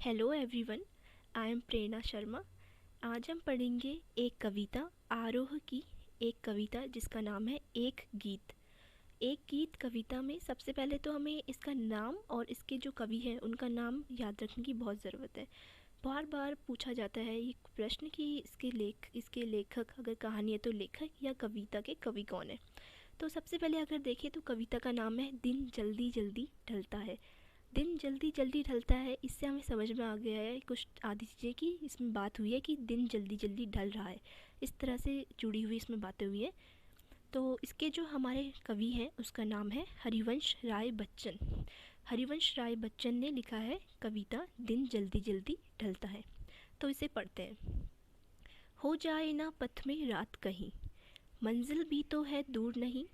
Hello everyone, I am प्रेरणा शर्मा। आज हम पढ़ेंगे एक कविता आरोह की। एक कविता जिसका नाम है एक गीत। एक गीत कविता में सबसे पहले तो हमें इसका नाम और इसके जो कवि हैं उनका नाम याद रखने की बहुत ज़रूरत है। बार बार पूछा जाता है ये प्रश्न कि इसके लेखक अगर कहानी है तो लेखक या कविता के कवि कौन है। तो सबसे पहले अगर देखें तो कविता का नाम है दिन जल्दी जल्दी ढलता है। दिन जल्दी जल्दी ढलता है, इससे हमें समझ में आ गया है कुछ आधी चीज़ें कि इसमें बात हुई है कि दिन जल्दी जल्दी ढल रहा है। इस तरह से जुड़ी हुई इसमें बातें हुई हैं। तो इसके जो हमारे कवि हैं उसका नाम है हरिवंश राय बच्चन। हरिवंश राय बच्चन ने लिखा है कविता दिन जल्दी जल्दी ढलता है। तो इसे पढ़ते हैं। हो जाए ना पथ में रात कहीं, मंजिल भी तो है दूर नहीं।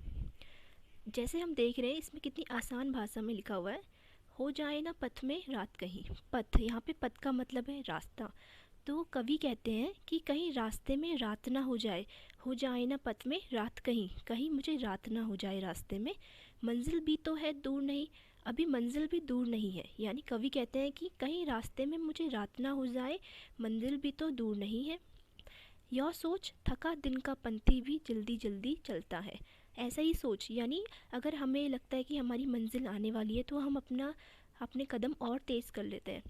जैसे हम देख रहे हैं इसमें कितनी आसान भाषा में लिखा हुआ है। हो जाए ना पथ में रात कहीं, पथ यहाँ पे पथ का मतलब है रास्ता। तो कवि कहते हैं कि कहीं रास्ते में रात ना हो जाए। हो जाए ना पथ में रात कहीं, कहीं मुझे रात ना हो जाए रास्ते में। मंजिल भी तो है दूर नहीं, अभी मंजिल भी दूर नहीं है। यानी कवि कहते हैं कि कहीं रास्ते में मुझे रात ना हो जाए, मंजिल भी तो दूर नहीं है। यह सोच थका दिन का पंथी भी जल्दी जल्दी चलता है। ऐसा ही सोच, यानी अगर हमें लगता है कि हमारी मंजिल आने वाली है तो हम अपने कदम और तेज़ कर लेते हैं।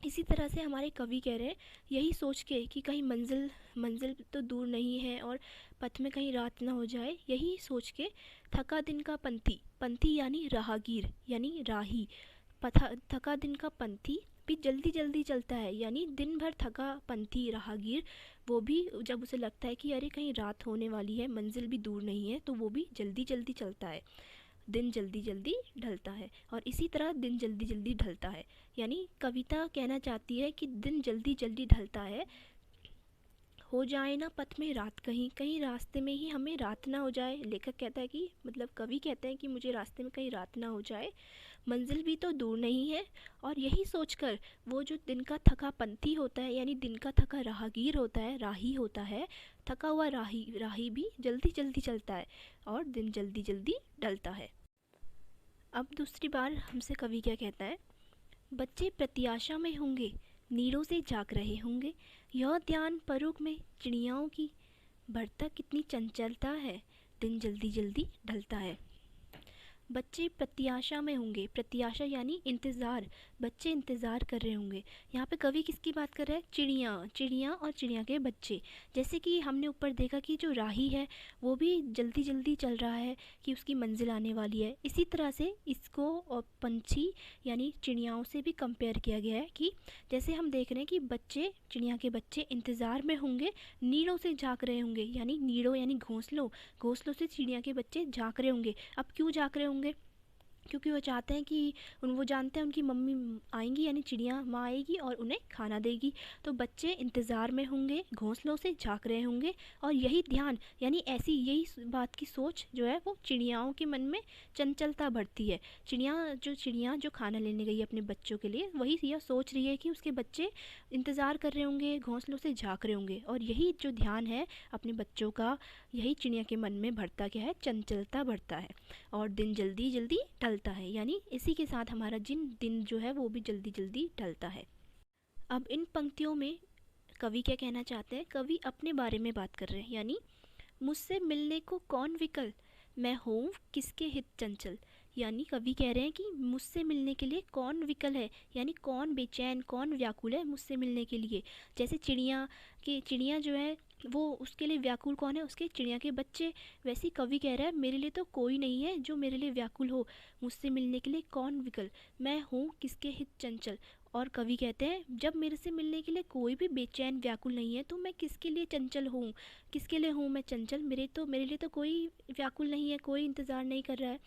इसी तरह से हमारे कवि कह रहे हैं यही सोच के कि कहीं मंजिल मंजिल तो दूर नहीं है और पथ में कहीं रात ना हो जाए, यही सोच के थका दिन का पंथी, पंथी यानी राहगीर यानी राही, थका दिन का पंथी भी जल्दी जल्दी चलता है। यानी दिन भर थका पंथी राहगीर वो भी जब उसे लगता है कि अरे कहीं रात होने वाली है, मंजिल भी दूर नहीं है, तो वो भी जल्दी जल्दी चलता है। दिन जल्दी जल्दी ढलता है और इसी तरह दिन जल्दी जल्दी ढलता है। यानी कविता कहना चाहती है कि दिन जल्दी जल्दी ढलता है। हो जाए ना पथ में रात कहीं, कहीं रास्ते में ही हमें रात ना हो जाए। लेखक कहता है कि मतलब कवि कहते हैं कि मुझे रास्ते में कहीं रात ना हो जाए, मंजिल भी तो दूर नहीं है। और यही सोचकर वो जो दिन का थका पंथी होता है, यानी दिन का थका राहगीर होता है, राही होता है, थका हुआ राही राही भी जल्दी जल्दी चलता है और दिन जल्दी जल्दी ढलता है। अब दूसरी बार हमसे कवि क्या कहता है। बच्चे प्रत्याशा में होंगे, नीरों से जाग रहे होंगे, यह ध्यान परोग में चिड़ियाओं की, बढ़ता कितनी चंचलता है, दिन जल्दी जल्दी ढलता है। बच्चे प्रत्याशा में होंगे, प्रत्याशा यानी इंतज़ार, बच्चे इंतज़ार कर रहे होंगे। यहाँ पे कवि किसकी बात कर रहा है, चिड़िया, चिड़िया और चिड़िया के बच्चे। जैसे कि हमने ऊपर देखा कि जो राही है वो भी जल्दी जल्दी चल रहा है कि उसकी मंजिल आने वाली है। इसी तरह से इसको और पंछी यानी चिड़ियाओं से भी कंपेयर किया गया है कि जैसे हम देख रहे हैं कि बच्चे, चिड़िया के बच्चे इंतज़ार में होंगे, नीड़ों से झाँक रहे होंगे। यानी नीड़ों यानी घोंसलों, घोंसलों से चिड़िया के बच्चे झाँक रहे होंगे। अब क्यों झाँक रहे होंगे, क्योंकि वो चाहते हैं कि वो जानते हैं उनकी मम्मी आएंगी, यानी चिड़िया माँ आएगी और उन्हें खाना देगी। तो बच्चे इंतज़ार में होंगे, घोंसलों से झाँक रहे होंगे और यही ध्यान यानी ऐसी यही बात की सोच जो है वो चिड़ियाओं के मन में चंचलता बढ़ती है। चिड़िया जो खाना लेने गई है अपने बच्चों के लिए, वही यह सोच रही है कि उसके बच्चे इंतज़ार कर रहे होंगे, घोंसलों से झाँक रहे होंगे और यही जो ध्यान है अपने बच्चों का, यही चिड़िया के मन में बढ़ता क्या है, चंचलता बढ़ता है और दिन जल्दी जल्दी ढलता है। यानी इसी के साथ हमारा दिन जो है वो भी जल्दी जल्दी ढलता है। अब इन पंक्तियों में कवि क्या कहना चाहते हैं, कवि अपने बारे में बात कर रहे हैं। यानी मुझसे मिलने को कौन विकल, मैं हूँ किसके हित चंचल। यानी कवि कह रहे हैं कि मुझसे मिलने के लिए कौन विकल है, यानी कौन बेचैन, कौन व्याकुल है मुझसे मिलने के लिए। जैसे चिड़िया जो है वो उसके लिए व्याकुल कौन है, उसके चिड़िया के बच्चे। वैसे ही कवि कह रहा है मेरे लिए तो कोई नहीं है जो मेरे लिए व्याकुल हो, मुझसे मिलने के लिए कौन विकल, मैं हूँ किसके हित चंचल। और कवि कहते हैं जब मेरे से मिलने के लिए कोई भी बेचैन व्याकुल नहीं है तो मैं किसके लिए चंचल हूँ, किसके लिए हूँ मैं चंचल। मेरे लिए तो कोई व्याकुल नहीं है, कोई इंतज़ार नहीं कर रहा है,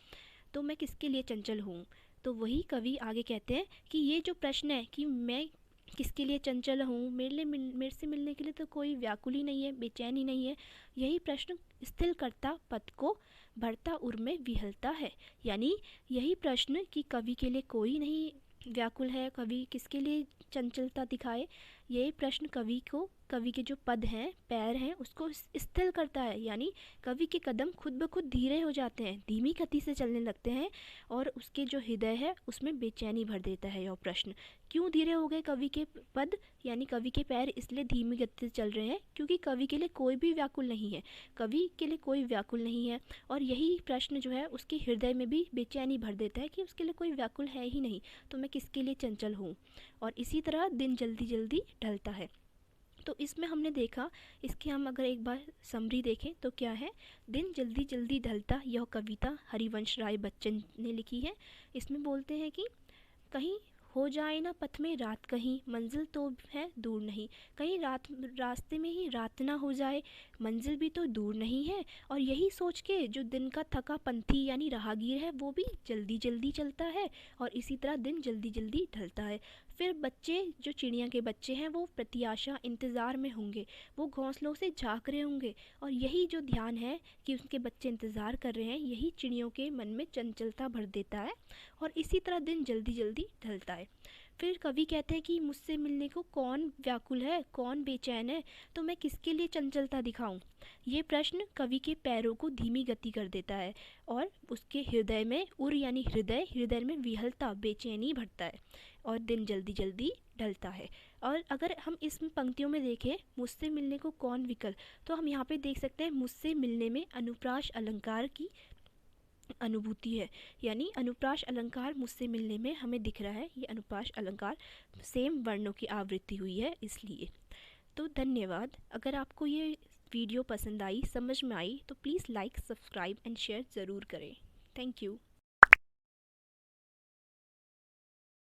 तो मैं किसके लिए चंचल हूँ। तो वही कवि आगे कहते हैं कि ये जो प्रश्न है कि मैं किसके लिए चंचल हूँ, मेरे से मिलने के लिए तो कोई व्याकुल ही नहीं है, बेचैन ही नहीं है, यही प्रश्न स्थिर करता पद को बढ़ता उर में विहलता है। यानी यही प्रश्न कि कवि के लिए कोई नहीं व्याकुल है, कवि किसके लिए चंचलता दिखाए, यही प्रश्न कवि को कवि के जो पद हैं, पैर हैं, उसको स्थिर करता है, यानी कवि के कदम खुद ब खुद धीरे हो जाते हैं, धीमी गति से चलने लगते हैं और उसके जो हृदय है उसमें बेचैनी भर देता है यह प्रश्न। क्यों धीरे हो गए कवि के पद यानी कवि के पैर इसलिए धीमी गति से चल रहे हैं क्योंकि कवि के लिए कोई भी व्याकुल नहीं है, कवि के लिए कोई व्याकुल नहीं है। और यही प्रश्न जो है उसके हृदय में भी बेचैनी भर देता है कि उसके लिए कोई व्याकुल है ही नहीं, तो मैं किसके लिए चंचल हूँ। और इसी तरह दिन जल्दी जल्दी ढलता है। तो इसमें हमने देखा, इसकी हम अगर एक बार समरी देखें तो क्या है, दिन जल्दी जल्दी ढलता, यह कविता हरिवंश राय बच्चन ने लिखी है। इसमें बोलते हैं कि कहीं हो जाए ना पथ में रात, कहीं मंजिल तो है दूर नहीं, कहीं रास्ते में ही रात ना हो जाए, मंजिल भी तो दूर नहीं है। और यही सोच के जो दिन का थका पंथी यानी राहगीर है वो भी जल्दी जल्दी चलता है और इसी तरह दिन जल्दी जल्दी ढलता है। फिर बच्चे, जो चिड़िया के बच्चे हैं, वो प्रत्याशा इंतज़ार में होंगे, वो घोंसलों से झांक रहे होंगे और यही जो ध्यान है कि उनके बच्चे इंतज़ार कर रहे हैं, यही चिड़ियों के मन में चंचलता भर देता है और इसी तरह दिन जल्दी जल्दी ढलता है। फिर कवि कहते हैं कि मुझसे मिलने को कौन व्याकुल है, कौन बेचैन है, तो मैं किसके लिए चंचलता दिखाऊं। ये प्रश्न कवि के पैरों को धीमी गति कर देता है और उसके हृदय में यानी हृदय में विहलता, बेचैनी भरता है और दिन जल्दी जल्दी ढलता है। और अगर हम इस पंक्तियों में देखें मुझसे मिलने को कौन विकल, तो हम यहाँ पे देख सकते हैं मुझसे मिलने में अनुप्रास अलंकार की अनुभूति है, यानी अनुप्रास अलंकार मुझसे मिलने में हमें दिख रहा है। ये अनुप्रास अलंकार सेम वर्णों की आवृत्ति हुई है इसलिए। तो धन्यवाद। अगर आपको ये वीडियो पसंद आई, समझ में आई, तो please like, subscribe and share ज़रूर करें। Thank you.